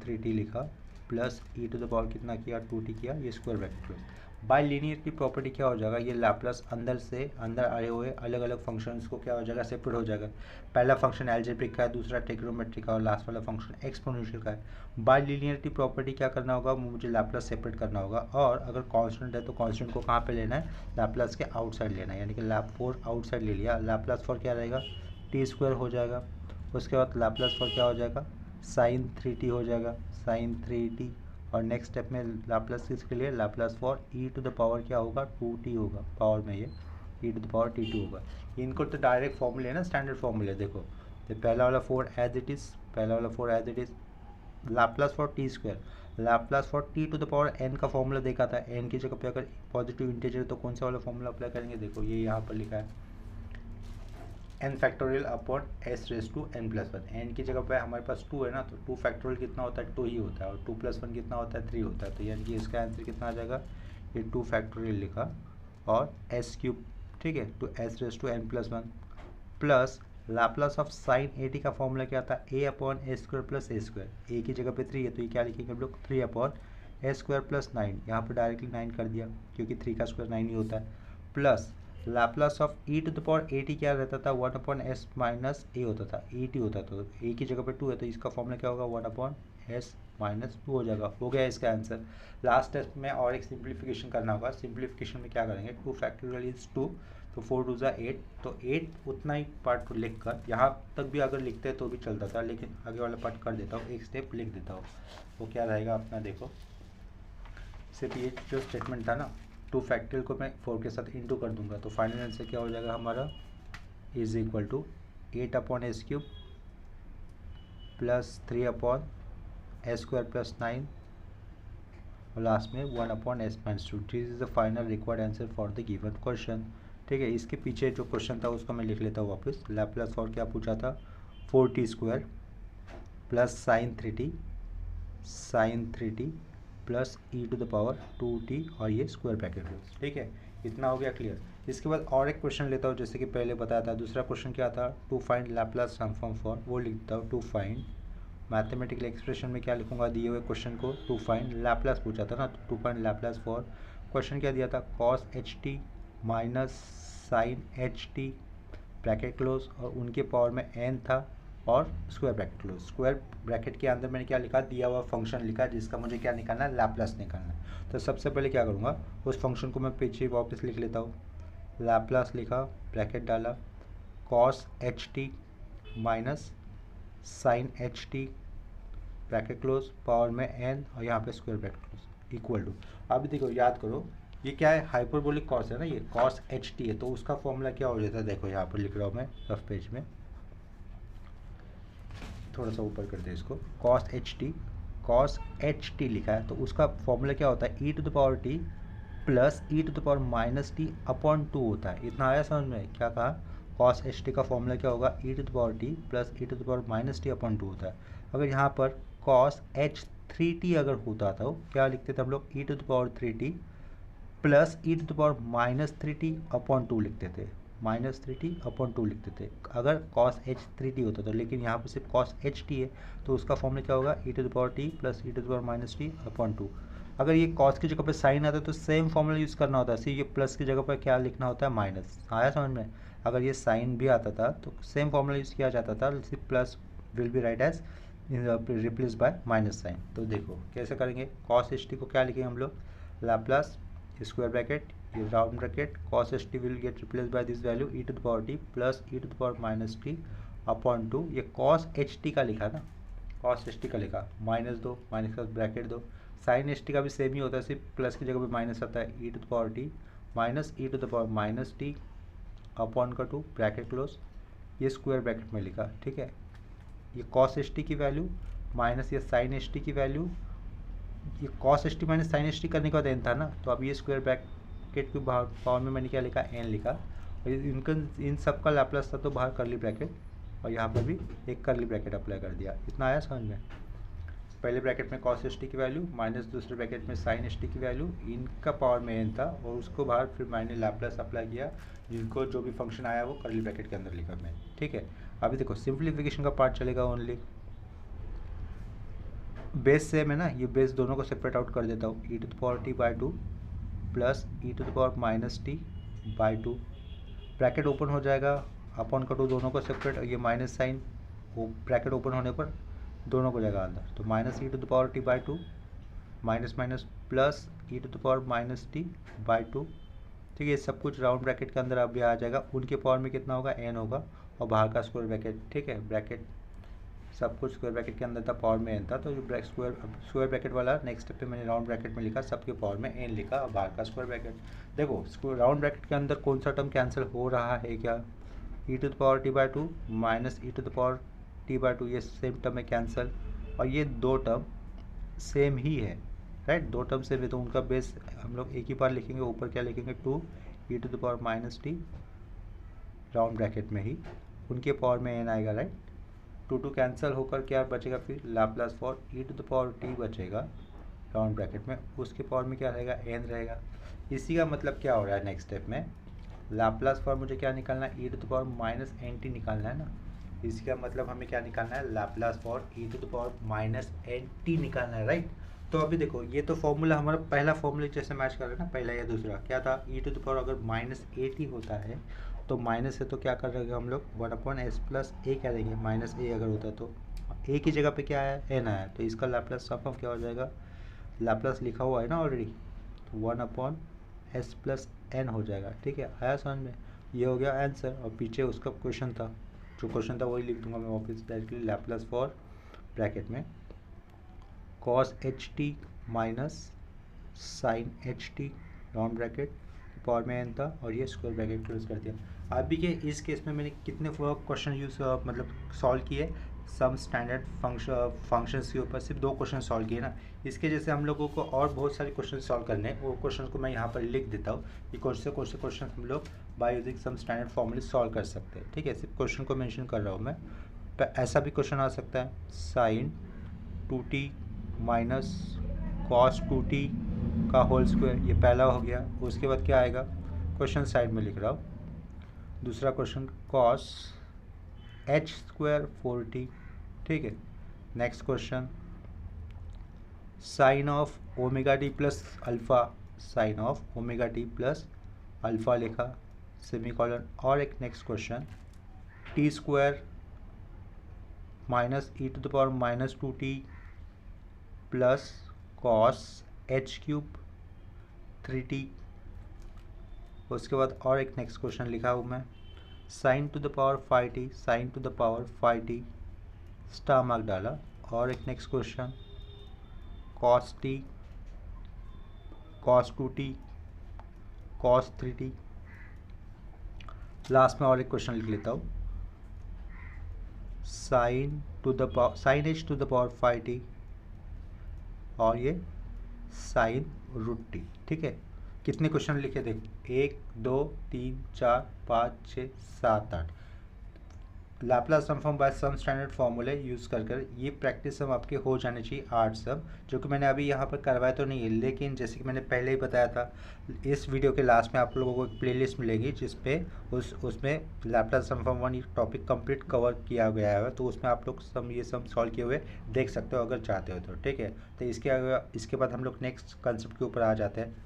A: 3t लिखा plus e to the power कितना किया, 2t किया, ये square bracket close. By linear की प्रॉपर्टी क्या हो जाएगा, ये लाप्लास अंदर से अंदर आए हुए अलग अलग फंक्शंस को क्या हो जाएगा, सेपरेट हो जाएगा। पहला फंक्शन एल्जेब्रिक का है, दूसरा ट्रिग्नोमेट्रिक का, और लास्ट वाला फंक्शन एक्सपोनेंशियल का है। बाय लीनियरिटी प्रॉपर्टी क्या करना होगा, मुझे लाप्लास सेपरेट करना होगा, और अगर कांस्टेंट है तो कांस्टेंट को कहाँ पे लेना है, लाप्लास के आउटसाइड लेना है, यानी कि लैप 4 आउटसाइड ले लिया। लाप्लास फॉर क्या रहेगा, टी स्क्वायर हो जाएगा। उसके बाद लाप्लास फॉर क्या हो जाएगा, साइन 3t हो जाएगा, साइन 3t। और नेक्स्ट स्टेप में लाप्लास किसके लिए, Laplace for e to the power क्या होगा, 2t होगा, पावर में ये e to the power t2 होगा। इनको तो डायरेक्ट फॉर्मूले है ना, स्टैंडर्ड फॉर्मूले। देखो तो पहला वाला 4 एज इट इज़, पहला वाला 4 as it is. Laplace for t square, Laplace for t to the power n का फॉर्मूला देखा था, n की जगह पे अगर पॉजिटिव इंटीजर तो कौन सा वाला फॉर्मूला अप्लाई करेंगे, देखो ये यहाँ पर लिखा है n factorial upon s raise to n plus one. n की जगह पे हमारे पास 2 है ना, तो 2 फैक्टोरियल कितना होता है, 2 ही होता है, और 2 + 1 कितना होता है, 3 होता है। तो यानी कि इसका आंसर कितना आ जाएगा, ये 2 फैक्टोरियल लिखा और s क्यूब, ठीक है, तो s raise to n plus one plus Laplace of sine a t का फॉर्मूला क्या था, a upon a square plus a square. A की जगह पे 3 है तो ये क्या लिखेंगे हम लोग, 3 अपॉन ए स्क्वायर प्लस 9, यहाँ पर डायरेक्टली 9 कर दिया क्योंकि 3 का स्क्वायर 9 ही होता है, plus Laplace of e to the power a t क्या रहता था, 1 अपॉन एस माइनस ए होता था, ए टी होता था, तो ए की जगह पे 2 है तो इसका फॉर्मूला क्या होगा, 1 अपॉन एस माइनस 2 हो जाएगा। हो गया इसका आंसर। लास्ट टेस्ट में और एक सिंप्लीफिकेशन करना होगा। सिंप्लीफिकेशन में क्या करेंगे, 2 फैक्टोरियल इज 2, तो 4 2 ज़ा 8, तो 8 उतना ही पार्ट लिख कर यहाँ तक भी अगर लिखते हैं तो भी चलता था, लेकिन आगे वाला पार्ट कर देता हूँ, एक स्टेप लिख देता हूँ। वो क्या रहेगा अपना, देखो सिर्फ ये जो स्टेटमेंट था ना, 2 फैक्टोरियल को मैं 4 के साथ इंटू कर दूंगा, तो फाइनल आंसर क्या हो जाएगा हमारा, is equal to 8 upon s cube plus 3 upon s square plus 9 और लास्ट में 1 upon s minus 2। This is the final required answer for the given question. ठीक है, इसके पीछे जो क्वेश्चन था उसको मैं लिख लेता हूँ वापस। लैप्लास फॉर क्या पूछा था, 4t square plus sine 3t plus e to the power 2t और ये स्क्वायर ब्रैकेट। ठीक है, इतना हो गया क्लियर। इसके बाद और एक क्वेश्चन लेता हूँ, जैसे कि पहले बताया था। दूसरा क्वेश्चन क्या था, to find Laplace transform for, वो लिखता हूँ टू फाइंड मैथमेटिकल एक्सप्रेशन में क्या लिखूंगा, दिए हुए क्वेश्चन को टू फाइंड लैप्लास पूछा था ना, तो to find Laplace for question क्या दिया था, cos h t minus sine h t bracket close और उनके पावर में एन था और square bracket close. Square bracket के अंदर मैंने क्या लिखा, दिया हुआ फंक्शन लिखा जिसका मुझे क्या निकालना है, लैप्लास निकालना है। तो सबसे पहले क्या करूँगा, उस फंक्शन को मैं पीछे वापस लिख लेता हूँ। लैप्लास लिखा, ब्रैकेट डाला, cos h t minus sine h t bracket close, power में एन और यहाँ पे square bracket close equal to. अभी देखो याद करो, ये क्या है, हाइपरबोलिक कॉस है ना, ये कॉस एच टी है, तो उसका फॉर्मूला क्या हो जाता है, देखो यहाँ पर लिख रहा हूँ मैं रफ पेज में, थोड़ा सा ऊपर कर दे इसको, कॉस एच टी लिखा है, तो उसका फॉर्मूला क्या होता है, e to the power t plus e to the power minus t upon 2 होता है। इतना आया समझ में, क्या कहा, कॉस एच टी का फॉर्मूला क्या होगा, e to the power t plus e to the power minus t upon 2 होता है। अगर यहाँ पर कॉस एच 3t अगर होता तो क्या लिखते थे हम लोग, e to the power 3t plus e to the power minus 3t upon 2 लिखते थे, माइनस 3t अपॉन 2 लिखते थे अगर कॉस एच 3t होता था। लेकिन यहाँ पर सिर्फ कॉस एच टी है, तो उसका फॉर्मूला क्या होगा, e to the power t plus e to the power minus t upon 2। अगर ये कॉस की जगह पर साइन आता है तो सेम फॉर्मूला यूज़ करना होता है, सिर्फ ये प्लस की जगह पर क्या लिखना होता है, माइनस। आया समझ में। अगर ये साइन भी आता था तो सेम फॉर्मूला यूज़ किया जाता था, सिर्फ plus will be write as replace by minus sign. तो देखो कैसे करेंगे, कॉस एच टी को क्या लिखेंगे हम लोग, लैप्लास स्क्वायर ब्रैकेट, ये round bracket, cos h t will get replace by this value e to the power t plus e to the power minus t upon 2। ये कॉस एच टी का लिखा ना, कॉस एच टी का लिखा, minus दो, minus का bracket दो। Sign h t का भी सेम ही होता है, सिर्फ प्लस की जगह पे माइनस आता है, e to the power t minus e to the power minus t upon का 2 ब्रैकेट क्लोज, ये स्क्वायर ब्रैकेट में लिखा। ठीक है, ये कॉस एच टी की वैल्यू माइनस ये साइन एच टी की वैल्यू, ये cos h t minus sine h t करने के बाद एन था ना, तो अब ये स्क्वायर ब्रैकेट के बाहर पावर में मैंने क्या लिखा, एन लिखा, और इनका इन सब का लैप्लास था तो बाहर करली ब्रैकेट, और यहाँ पर भी एक करली ब्रैकेट अप्लाई कर दिया। इतना आया समझ में। पहले ब्रैकेट में कॉस एच टी की वैल्यू माइनस दूसरे ब्रैकेट में साइन एच टी की वैल्यू, इनका पावर में एन था और उसको बाहर फिर मैंने लैप्लास अप्लाई किया, जिनको जो भी फंक्शन आया वो करली ब्रैकेट के अंदर लिखा मैं। ठीक है, अभी देखो सिंप्लीफिकेशन का पार्ट चलेगा ओनली। बेस सेम है ना, ये बेस दोनों को सेपरेट आउट कर देता हूँ, e to the power t by 2 plus e to the power minus t by 2, bracket open हो जाएगा, अपॉन का 2 दोनों को सेपरेट, और ये माइनस साइन वो ब्रैकेट ओपन होने पर दोनों को जाएगा अंदर, तो minus e to the power t by 2 minus minus plus e to the power minus t by 2। ठीक है, सब कुछ राउंड ब्रैकेट के अंदर अभी आ जाएगा, उनके पावर में कितना होगा, एन होगा, और बाहर का स्क्वायर ब्रैकेट। ठीक है, ब्रैकेट सब कुछ स्क्वायर ब्रैकेट के अंदर था, पावर में एन था, तो जो स्क्वायर ब्रैकेट वाला नेक्स्ट स्टेप पे मैंने राउंड ब्रैकेट में लिखा, सबके पावर में एन लिखा और बाहर का स्क्वायर ब्रैकेट। देखो राउंड ब्रैकेट के अंदर कौन सा टर्म कैंसिल हो रहा है, क्या, e to the power t by 2 minus e to the power t by 2, ये सेम टर्म है कैंसिल, और ये दो टर्म सेम ही है, राइट, दो टर्म सेम है, तो उनका बेस हम लोग एक ही बार लिखेंगे, ऊपर क्या लिखेंगे, 2 e to the power minus t round bracket में ही, उनके पावर में एन आएगा, राइट। 2 कैंसिल होकर क्या बचेगा, फिर Laplace for e to the power t बचेगा राउंड ब्रैकेट में, उसके पावर में क्या रहेगा, एन रहेगा। इसी का मतलब क्या हो रहा है नेक्स्ट स्टेप में, लाप्लास फॉर मुझे क्या निकालना है, e⁻−nt निकालना है ना। इसका मतलब हमें क्या निकालना है, लाप्लास फॉर e⁻−nt निकालना है, राइट। तो अभी देखो ये तो फॉर्मूला हमारा पहला फॉर्मूला जैसे मैच कर रहा है ना, पहला या दूसरा क्या था, e⁻, अगर -at होता है तो माइनस है तो क्या कर रहे हैं हम लोग 1/s+a करेंगे, -a अगर होता है तो a की जगह पे क्या आया, n आया, तो इसका लाप्लास ट्रांसफॉर्म क्या हो जाएगा, लाप्लास लिखा हुआ है ना ऑलरेडी, तो 1/s+n हो जाएगा। ठीक है, आया समझ में, ये हो गया आंसर। और पीछे उसका क्वेश्चन था, जो क्वेश्चन था वही लिख दूंगा मैं वापस डायरेक्टली, लाप्लास फॉर ब्रैकेट में cos ht minus sine ht round bracket power में n था, और ये स्क्वायर ब्रैकेट क्लोज कर दिया। अभी के इस केस में मैंने कितने क्वेश्चन यूज मतलब सॉल्व किए, सम स्टैंडर्ड फंक्शंस के ऊपर सिर्फ 2 क्वेश्चन सॉल्व किए ना। इसके जैसे हम लोगों को और बहुत सारे क्वेश्चन सॉल्व करने हैं, वो क्वेश्चन को मैं यहाँ पर लिख देता हूँ कि कौन से क्वेश्चन हम लोग बाय यूजिंग सम स्टैंडर्ड फॉर्मूले सॉल्व कर सकते हैं। ठीक है, सिर्फ क्वेश्चन को मेंशन कर रहा हूँ मैं। ऐसा भी क्वेश्चन आ सकता है, sign 2t minus cos 2t का होल स्क्वायर, ये पहला हो गया। उसके बाद क्या आएगा, क्वेश्चन साइड में लिख रहा हूँ, दूसरा क्वेश्चन कॉस h² 4t। ठीक है, next question sine of omega t plus alpha, sine of omega t plus alpha लिखा, सेमीकोलन। और एक next question t² minus e⁻−2t plus cos h³ 3t। उसके बाद और एक नेक्स्ट क्वेश्चन लिखा हूँ मैं, sine to the power 5t, sine to the power 5t star mark डाला। और एक next question cos t, cos 2t, cos 3t। Last में और एक क्वेश्चन लिख लेता हूँ, sine h to the power 5t, और ये साइन √t। ठीक है, कितने क्वेश्चन लिखे देखो, 1 2 3 4 5 6 7 8। Laplace transform by some standard फॉर्मूले यूज़ कर ये प्रैक्टिस सब आपके हो जाने चाहिए 8 सब, जो कि मैंने अभी यहाँ पर करवाया तो नहीं है, लेकिन जैसे कि मैंने पहले ही बताया था, इस वीडियो के लास्ट में आप लोगों को एक प्लेलिस्ट मिलेगी जिसपे उसमें Laplace transform 1 topic complete cover किया गया है, तो उसमें आप लोग ये सब सॉल्व किए हुए देख सकते हो अगर चाहते हो तो। ठीक है, तो इसके बाद हम लोग नेक्स्ट कंसेप्ट के ऊपर आ जाते हैं।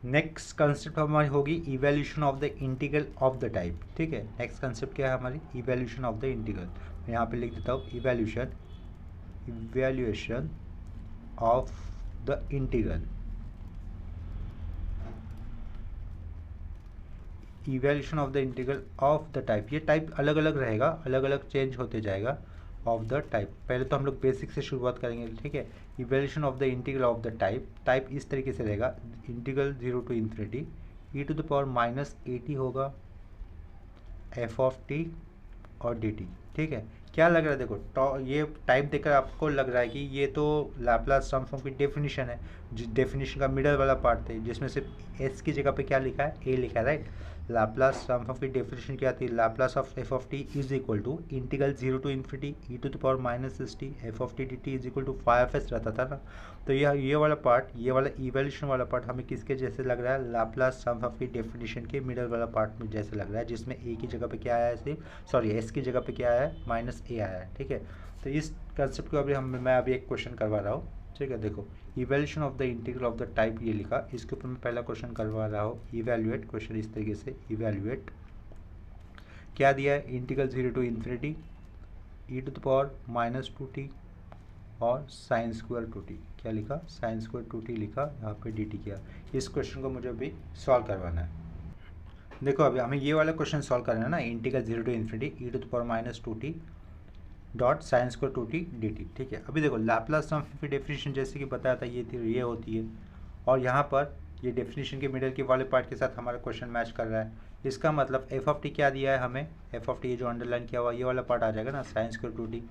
A: नेक्स्ट कंसेप्ट हमारी होगी evaluation of the integral of the type. ठीक है, नेक्स्ट कंसेप्ट क्या है हमारी, इवैल्यूएशन ऑफ द इंटीग्रल। मैं यहाँ पे लिख देता हूँ evaluation of the integral. Evaluation of the integral of the type, ये टाइप अलग अलग रहेगा, अलग अलग चेंज होते जाएगा ऑफ द टाइप। पहले तो हम लोग बेसिक से शुरुआत करेंगे। ठीक है, evaluation of the integral of the type इस तरीके से रहेगा, इंटीग्रल 0 to ∞ e⁻−at होगा f(t) और dt। ठीक है, क्या लग रहा है देखो, ये टाइप देखकर आपको लग रहा है कि ये तो लाप्लास ट्रांसफॉर्म की डेफिनेशन है, जिस डेफिनेशन का मिडल वाला पार्ट थे, जिसमें सिर्फ s की जगह पे क्या लिखा है, a लिखा है, राइट। लाप्लास ट्रांसफॉर्म की डेफिनेशन क्या थी, Laplace of f(t) is equal to integral 0 to ∞ e⁻−st f(t) dt is equal to 5s रहता था ना। तो ये वाला पार्ट, ये वाला इवैल्यूएशन वाला पार्ट हमें किसके जैसे लग रहा है, लाप्लास ट्रांसफॉर्म की डेफिनेशन के मिडल वाला पार्ट में जैसे लग रहा है, जिसमें a की जगह पे क्या आया है, सिर्फ s की जगह पे क्या आया है, -a आया है। ठीक है, तो इस कंसेप्ट को अभी मैं अभी एक क्वेश्चन करवा रहा हूँ। ठीक है, देखो evaluation of the integral of the type ये लिखा, इसके ऊपर मैं पहला क्वेश्चन करवा रहा हूँ। इवैल्यूएट, क्वेश्चन इस तरीके से, इवैल्यूएट क्या दिया है, इंटीग्रल 0 to ∞ e⁻−2t और sin² 2t, क्या लिखा, sin² 2t लिखा, यहाँ पे dt किया। इस क्वेश्चन को मुझे अभी सॉल्व करवाना है। देखो अभी हमें ये वाला क्वेश्चन सॉल्व करना है ना, integral 0 to ∞ e⁻−2t dot sin² 2t dt। ठीक है, अभी देखो लाप्लास ट्रांसफॉर्म की डेफिनेशन जैसे कि बताया था ये होती है, और यहाँ पर ये डेफिनेशन के मिडल के वाले पार्ट के साथ हमारा क्वेश्चन मैच कर रहा है। इसका मतलब f(t) क्या दिया है हमें, f(t) ये जो अंडरलाइन किया हुआ ये वाला पार्ट आ जाएगा ना, sin² 2t,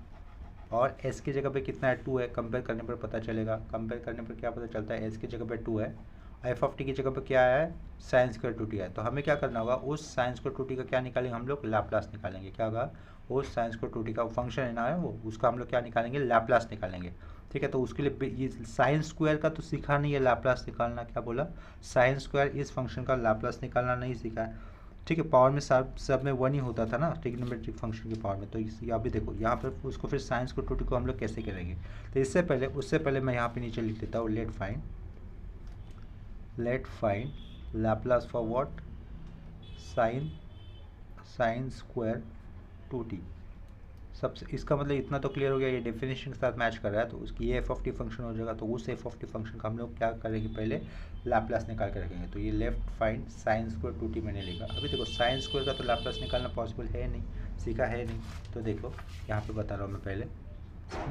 A: और s की जगह पे कितना है, 2 है। कंपेयर करने पर पता चलेगा, कंपेयर करने पर क्या पता चलता है, s की जगह पे 2 है, f(t) की जगह पे क्या आया है, sin² 2t है। तो हमें क्या करना होगा, उस sin² 2t का क्या निकालेंगे हम लोग, लाप्लास निकालेंगे। क्या होगा, उस sin² 2t का फंक्शन है ना, वो उसका हम लोग क्या निकालेंगे, लाप्लास निकालेंगे। ठीक है। तो उसके लिए ये साइन स्क्वायर का तो सीखा नहीं है लाप्लास निकालना, क्या बोला, साइन स्क्वायर इस फंक्शन का लाप्लास निकालना नहीं सीखा है। ठीक है, पावर में सब में 1 ही होता था ना ट्रिग्नोमेट्रिक फंक्शन की पावर में। तो यहाँ भी देखो, यहाँ पर उसको फिर साइंस को टू को हम लोग कैसे करेंगे। तो उससे पहले मैं यहाँ पे नीचे लिख देता हूँ, let find Laplace for what, sine square 2t। सबसे इसका मतलब इतना तो क्लियर हो गया, ये डेफिनेशन के साथ मैच कर रहा है, तो उसकी ये एफ ऑफ टी फंक्शन हो जाएगा। तो उस एफ ऑफ टी फंक्शन का हम लोग क्या करेंगे, पहले लाप्लास निकाल के रखेंगे। तो ये left find sign square 2t मैंने लिखा। अभी देखो साइन स्क्वायर का तो लाप्लास निकालना पॉसिबल है नहीं, सीखा है नहीं। तो देखो यहाँ पे बता रहा हूँ मैं, पहले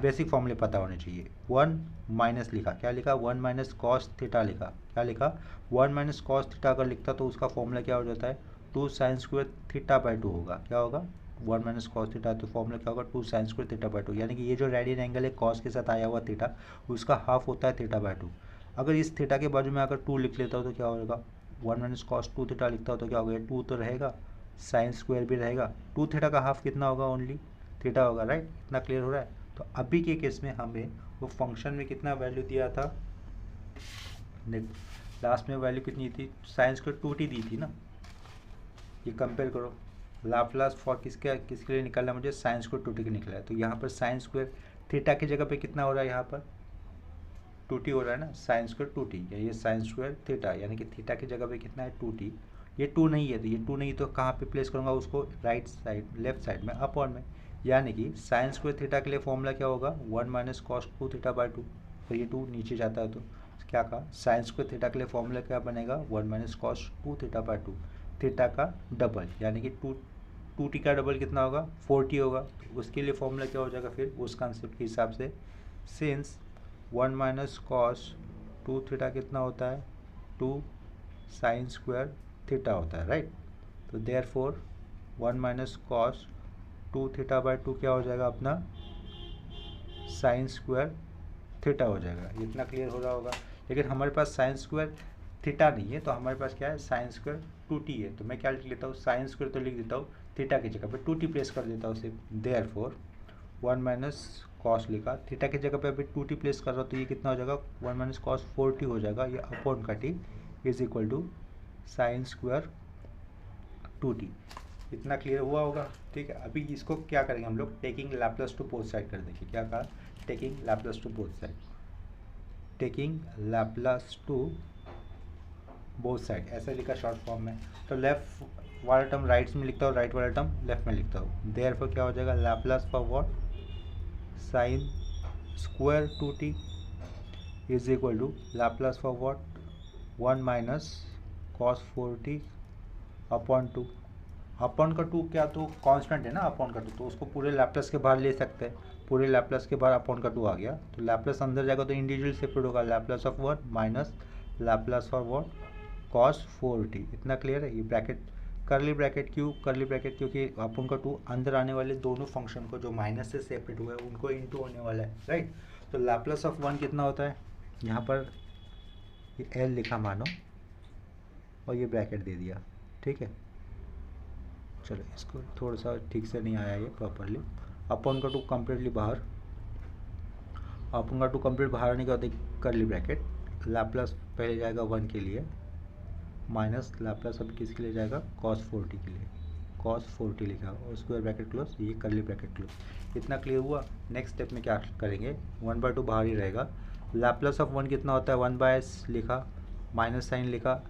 A: बेसिक फॉर्मूले पता होने चाहिए। 1 माइनस लिखा, क्या लिखा, 1 माइनस कॉस थीटा लिखा, क्या लिखा, 1 माइनस कॉस थीटा अगर लिखता तो उसका फॉर्मूला क्या हो जाता है, 2 साइन स्क्वायर थीटा बाई 2 होगा। क्या होगा, 1 माइनस कॉस थीटा, तो फॉर्मूला क्या होगा, 2 साइन स्क्वायर थीटा बाई 2। यानी कि ये जो रेडियन एंगल है कॉस के साथ आया हुआ थीटा, उसका हाफ होता है थीटा बाई 2। अगर इस थीटा के बाजू में अगर 2 लिख लेता हूँ तो क्या होगा, 1 माइनस कॉस 2 थीटा लिखता हो तो क्या होगा, 2 तो रहेगा, साइन स्क्वायर भी रहेगा, 2 थीटा का हाफ कितना होगा, ओनली थीटा होगा, राइट। इतना क्लियर हो रहा है। तो अभी के केस में हमें वो फंक्शन में कितना वैल्यू दिया था, लास्ट में वैल्यू कितनी थी, साइन स्क्वायर 2t दी थी ना। ये कंपेयर करो, लाप्लास फॉर किसके लिए निकालना है मुझे, साइन स्क्वायर 2t के निकला है। तो यहाँ पर साइन स्क्वायर थीटा की जगह पे कितना हो रहा है, यहाँ पर 2t हो रहा है ना, साइन स्क्वायर 2t, या ये साइन स्क्वायर थीटा, यानी कि थीटा की जगह पे कितना है 2t। ये 2 नहीं है, तो ये 2 नहीं तो कहाँ पे प्लेस करूँगा उसको, राइट साइड, लेफ्ट साइड में, अपॉन में। यानी कि साइन स्क्वायर थीटा के लिए फॉर्मूला क्या होगा, 1 माइनस कॉस 2 थीटा बाई 2। तो ये 2 नीचे जाता है तो क्या कहा, साइन स्क्वायर थीटा के लिए फॉर्मूला क्या बनेगा, 1 minus cos 2 theta by 2, theta का डबल, यानी कि 2t का डबल कितना होगा, 4t होगा। तो उसके लिए फॉर्मूला क्या हो जाएगा फिर उस कंसेप्ट के हिसाब से, सिंस 1 माइनस कॉस 2 थीटा कितना होता है, 2 साइन स्क्वायर थीटा होता है, राइट। तो therefore 1 minus cos 2 theta by 2 क्या हो जाएगा अपना, साइन स्क्वायर थीटा हो जाएगा। इतना क्लियर हो रहा होगा। लेकिन हमारे पास साइन स्क्वायर थीटा नहीं है, तो हमारे पास क्या है, साइन स्क्वायर 2t है। तो मैं क्या लिख लेता हूँ, साइन स्क्वायर तो लिख देता हूँ, थीटा की जगह पे 2t प्लेस कर देता हूँ सिर्फ। देयरफॉर 1 माइनस कॉस लिखा, थीटा की जगह पे अभी 2t प्लेस कर रहा हूँ, तो ये कितना हो जाएगा, 1 माइनस कॉस 4t हो जाएगा। ये अपॉन का t is equal to sine square 2t। इतना क्लियर हुआ होगा, ठीक है। अभी इसको क्या करेंगे हम लोग, taking Laplace to both side कर देंगे। क्या कहा, taking Laplace to both side, taking Laplace to both side, ऐसा लिखा शॉर्ट फॉर्म में। तो लेफ्ट वाला टर्म राइट में लिखता हूँ, राइट वाला टर्म लेफ्ट में लिखता हूँ। देयरफॉर क्या हो जाएगा, Laplace for what, sine square 2t is equal to Laplace for what, 1 minus cos 4t upon 2। Upon का 2 क्या, तो कांस्टेंट है ना अपॉन का 2, तो उसको पूरे लैप्लास के बाहर ले सकते हैं। पूरे लैप्लास के बाहर अपॉन का 2 आ गया, तो लैप्लास अंदर जाएगा तो इंडिविजुअल सेपरेट होगा, Laplace of 1 minus Laplace for what, cos 4t। इतना क्लियर है। ये ब्रैकेट, करली ब्रैकेट, क्यों करली ब्रैकेट, क्योंकि अपॉन का 2 अंदर आने वाले दोनों फंक्शन को जो माइनस से सेपरेट हुआ है उनको इनटू होने वाला है, राइट। तो लैप्लास ऑफ 1 कितना होता है, यहाँ पर ये एल लिखा मानो और ये ब्रैकेट दे दिया, ठीक है। चलो इसको थोड़ा सा ठीक से नहीं आया ये प्रॉपरली। अपॉन का 2 कम्प्लीटली बाहर, अपॉन का 2 कम्प्लीट बाहर आने के बाद एक करली ब्रैकेट, लैप्लास पहले जाएगा 1 के लिए माइनस लैप्लास अब किसके लिए जाएगा, cos 4t के लिए, cos 4t लिखा और स्क्वायर ब्रैकेट क्लोज, ये करली ब्रैकेट क्लोज। इतना क्लियर हुआ। नेक्स्ट स्टेप में क्या करेंगे, 1/2 बाहर ही रहेगा। लैप्लास ऑफ 1 कितना होता है, 1/s लिखा, माइनस साइन लिखा।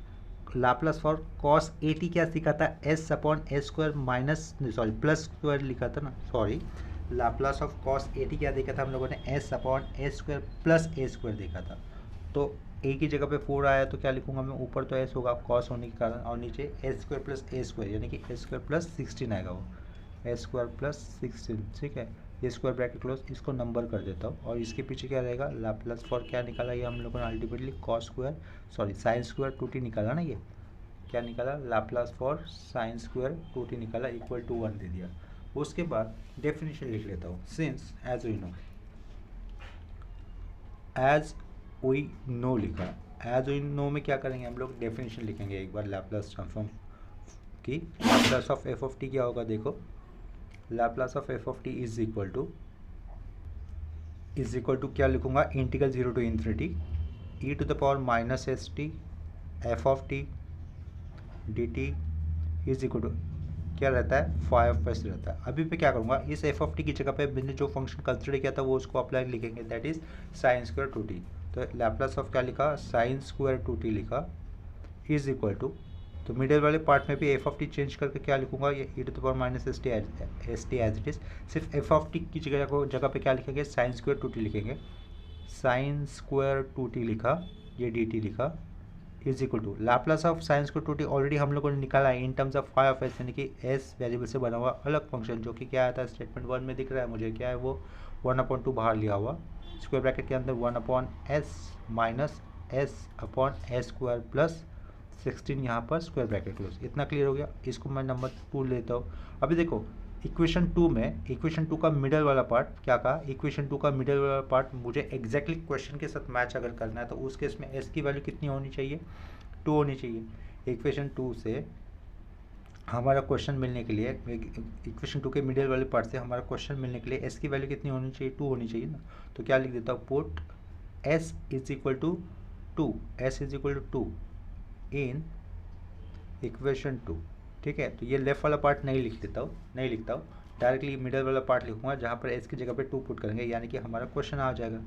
A: लैप्लास फॉर cos 80 क्या सीखा था, s upon a square minus, sorry plus square लिखा था ना, सॉरी। लैप्लास ऑफ cos 80 क्या देखा था हम लोगों ने, s upon a square plus a square देखा था। तो ए की जगह पे 4 आया तो क्या लिखूंगा मैं, ऊपर तो एस होगा कॉस होने के कारण, और नीचे ए स्क्वायर प्लस ए स्क्वायर, यानी कि ए स्क्वायर प्लस 16 आएगा वो, ए स्क्वायर प्लस 16, ठीक है। ये स्क्वायर ब्रैकेट क्लोज, इसको नंबर कर देता हूँ और इसके पीछे क्या रहेगा, लैप्लास फॉर क्या निकाला ये हम लोगों ने ultimately, cos square, sorry sine square 2t निकाला ना, ये क्या निकाला, Laplace for sign square 2t निकाला, इक्वल टू 1 दे दिया। उसके बाद डेफिनेशन लिख लेता हूँ, since as we know, as we know लिखा, एज वी नो में क्या करेंगे हम लोग, डेफिनेशन लिखेंगे एक बार लैप्लास ट्रांसफॉर्म की। Laplace of F of t क्या होगा, देखो Laplace of F of T is equal to is equal to क्या लिखूंगा, integral 0 to infinity E to the power minus S T F of t d t is equal to क्या रहता है, five S रहता है। अभी मैं क्या करूँगा, इस एफ ऑफ टी की जगह पे मैंने जो फंक्शन कंसिडर किया था वो उसको अप्लाई लिखेंगे, that is sine square two T. तो लैप्लास ऑफ क्या लिखा, साइन स्क्वायर टू टी लिखा इज इक्वल टू, तो मिडिल वाले पार्ट में भी एफ ऑफ टी चेंज करके क्या लिखूंगा, ये e to the power minus S t as it is. सिर्फ एफ ऑफ टी की जगह पे क्या लिखेंगे, साइन स्क्वायर टू टी लिखेंगे, साइन स्क्वायर टू टी लिखा, ये डी टी लिखा is equal to Laplace of sine square two t already हम लोगों ने निकाला है in terms of phi of s, यानी कि एस वेरिएबल से बना हुआ अलग फंक्शन जो कि क्या आता है, स्टेटमेंट 1 में दिख रहा है मुझे, क्या है वो 1/2 बाहर लिया हुआ, स्क्वायर ब्रैकेट के अंदर 1/s minus S upon s square plus 16 यहाँ पर स्क्वायर ब्रैकेट क्लोज। इतना क्लियर हो गया। इसको मैं नंबर 2 लेता हूँ। अभी देखो इक्वेशन 2 में, इक्वेशन 2 का मिडल वाला पार्ट क्या कहा, इक्वेशन 2 का मिडल वाला पार्ट मुझे एग्जैक्टली क्वेश्चन के साथ मैच अगर करना है तो उस केस में एस की वैल्यू कितनी होनी चाहिए, 2 होनी चाहिए। इक्वेशन 2 से हमारा क्वेश्चन मिलने के लिए, इक्वेशन 2 के मिडल वाले पार्ट से हमारा क्वेश्चन मिलने के लिए एस की वैल्यू कितनी होनी चाहिए, 2 होनी चाहिए ना। तो क्या लिख देता हूँ, put s is equal to 2, s is equal to 2 in equation 2। ठीक है, तो ये लेफ्ट वाला पार्ट नहीं लिखता हूँ, डायरेक्टली मिडल वाला पार्ट लिखूंगा जहाँ पर एस की जगह पे 2 पुट करेंगे, यानी कि हमारा क्वेश्चन आ जाएगा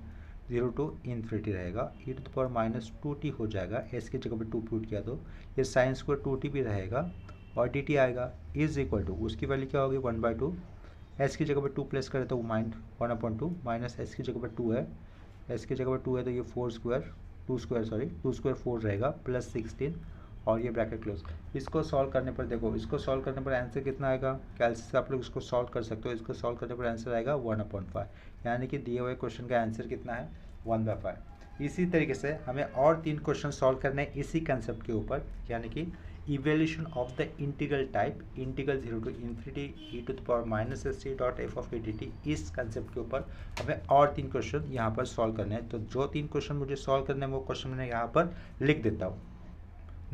A: 0 टू इन्फिनिटी रहेगा, e to the power minus 2t हो जाएगा, एस की जगह पे 2 पुट किया तो ये साइन स्क्वायर 2t भी रहेगा और dt आएगा इज इक्वल टू, उसकी वैल्यू क्या होगी 1/2, एस की जगह पे 2 प्लस करें तो वो 1/2 माइनस एस की जगह पे 2 है, एस की जगह पे 2 है तो ये 2 स्क्वायर 4 रहेगा प्लस 16 और ये ब्रैकेट क्लोज। इसको सॉल्व करने पर देखो, इसको सॉल्व करने पर आंसर कितना आएगा, कैलकुलेटर से आप लोग इसको सॉल्व कर सकते हो। इसको सॉल्व करने पर आंसर आएगा 1/5, यानी कि दिए हुए क्वेश्चन का आंसर कितना है 1/5। इसी तरीके से हमें और 3 क्वेश्चन सॉल्व करने हैं इसी कंसेप्ट के ऊपर, यानी कि evaluation of the integral type, integral 0 to infinity E to the power minus S t dot F of a d t, इस कंसेप्ट के ऊपर हमें और 3 क्वेश्चन यहाँ पर सॉल्व करने हैं। तो जो 3 क्वेश्चन मुझे सॉल्व करने हैं वो क्वेश्चन मैंने यहाँ पर लिख देता हूँ।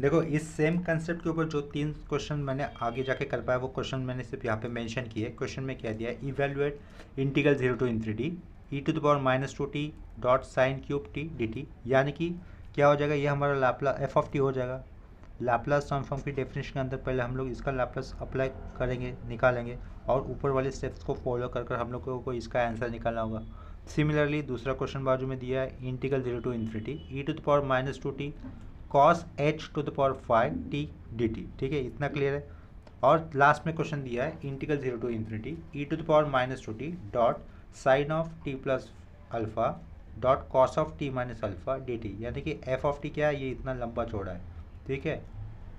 A: देखो इस सेम कंसेप्ट के ऊपर जो 3 क्वेश्चन मैंने आगे जाके कर पाया वो क्वेश्चन मैंने सिर्फ यहाँ पे मेंशन किए। क्वेश्चन में क्या दिया है, evaluate integral 0 to infinity E to the power minus 2t dot sine cube t d t, यानी कि क्या हो जाएगा, ये हमारा लाप्लास एफ ऑफ टी हो जाएगा। लाप्लास ट्रांसफॉर्म की डेफिनेशन के अंदर पहले हम लोग इसका लाप्लास अप्लाई करेंगे, निकालेंगे और ऊपर वाले स्टेप्स को फॉलो कर हम लोगों को इसका आंसर निकालना होगा। सिमिलरली दूसरा क्वेश्चन बाजू में दिया है, integral 0 to infinity E to the power minus 2t cos h to the power 5t dt। ठीक है, इतना क्लियर है। और लास्ट में क्वेश्चन दिया है integral 0 to infinity E to the power minus 2t dot sine of t plus alpha dot cos of t minus alpha dt, यानी कि एफ ऑफ टी क्या है, ये इतना लंबा चौड़ा है। ठीक है,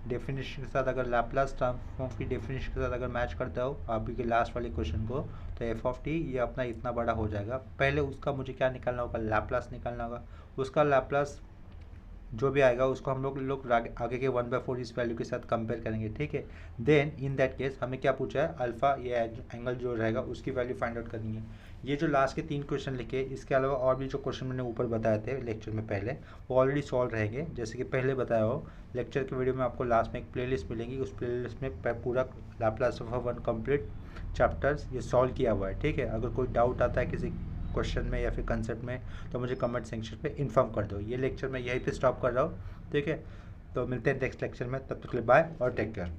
A: डेफिनेशन के साथ अगर लैप्लास ट्रांसफॉर्म की डेफिनेशन के साथ अगर मैच करता हो अभी के लास्ट वाले क्वेश्चन को, तो एफ ऑफ टी ये अपना इतना बड़ा हो जाएगा। पहले उसका मुझे क्या निकालना होगा, लैप्लास निकालना होगा। उसका लैप्लास जो भी आएगा उसको हम लोग आगे के 1/4 इस वैल्यू के साथ कंपेयर करेंगे। ठीक है, देन इन दैट केस हमें क्या पूछा है, अल्फा ये एंगल जो रहेगा उसकी वैल्यू फाइंड आउट करनी है। ये जो लास्ट के 3 क्वेश्चन लिखे, इसके अलावा और भी जो क्वेश्चन मैंने ऊपर बताए थे लेक्चर में पहले, वो ऑलरेडी सॉल्व रहेंगे। जैसे कि पहले बताया हो, लेक्चर के वीडियो में आपको लास्ट में एक प्लेलिस्ट मिलेगी, उस प्लेलिस्ट में पूरा लैप्लास ऑफ 1 कंप्लीट चैप्टर्स ये सॉल्व किया हुआ है। ठीक है, अगर कोई डाउट आता है किसी क्वेश्चन में या फिर कंसेप्ट में तो मुझे कमेंट सेक्शन पे इन्फॉर्म कर दो। ये लेक्चर मैं यहीं पे स्टॉप कर रहा हूँ। ठीक है, तो मिलते हैं नेक्स्ट लेक्चर में, तब तक के लिए बाय और टेक केयर।